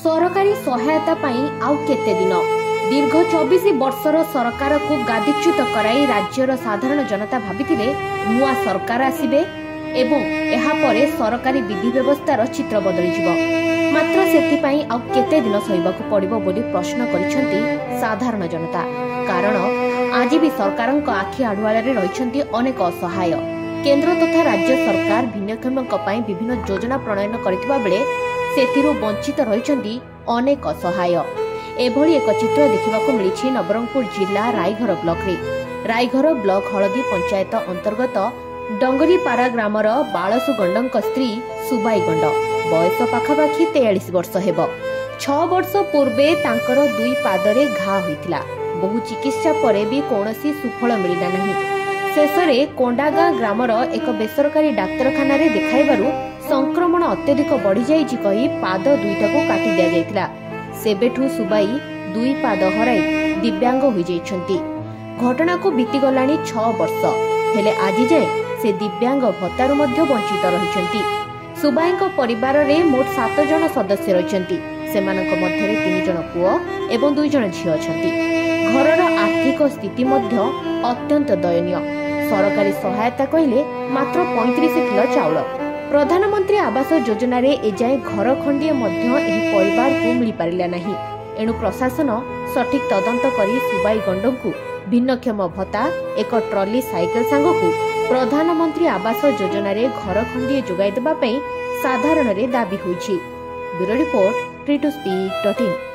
सरकारी सहायता पाई आउ केते दिन दीर्घ 24 वर्षर सरकार को गादीच्युत कराई राज्यर साधारण जनता भाबिथिले नुआ सरकार आसीबे एवं एहा परे सरकारी विधि व्यवस्थार चित्र बदली जिवो। मात्र सेथिपाई आउ केते दिन सहिबाकू पड़िबो बोली प्रश्न करिसेंती साधारण जनता। कारण आज भी सरकारक आखि आडुआଳରେ रहिसेंती अनेक असहाय। केंद्र तथा राज्य सरकार भिन्नक्षमक पई विभिन्न योजना प्रणयन करथिबा बेले सेथिरु वंचित रहिसेंती अनेक असहाय। एभली एक चित्र देखिबाकू मिलिछि नवरंगपुर जिला रायघर ब्लॉक रे। रायघर ब्लॉक हळदी पंचायत अंतर्गत डंगरीपारा ग्रामर बाळसु गंडक स्त्री सुबाई गंड बयस पाखापाखि 43 वर्ष हेब। 6 वर्ष पूर्वे तांकर दुई पादरे घा होइथिला। बहु चिकित्सा परे भी कोनोसी सुफल मिलिला नहीं। शेषरे कोंडागा ग्रामर एक बेसरकारी डाक्तरखाना रे देखाइबारु संक्रमण अत्यधिक बढ़ी जाइछि कहि पाद दुईटाको काटी दिया जाइथिला। सेबेठु सुबाई दुई पाद हराई दिव्यांग होई जाइछंती। घटना को बीती गलानी 6 वर्ष हेले आज जाए से दिव्यांग भत्तारु मध्य वंचित रहिछंती। सुबाईक परिवार रे मोट 7 जन सदस्य रहिछंती। सेमानक मध्यरे 3 जन पुओ एवं 2 जन झियो छंती। घरर आर्थिक स्थिति मध्य अत्यंत दयनीय। सरकारी सहायता कहले मात्र 35 किलो चाउल। प्रधानमंत्री आवास योजना रे एजाए घर खंडिए मध्य एही परिवार को मिली पारिला नहीं। एणु प्रशासन सठिक तदंत करी सुबाई गंडकू भिन्नक्षम भत्ता एक ट्रॉली साइकेल सांगकू प्रधानमंत्री आवास योजना रे घर खंडिए जोगाई देबा पई साधारण रे दाबी होईछि। Bureau report, free2speak.in।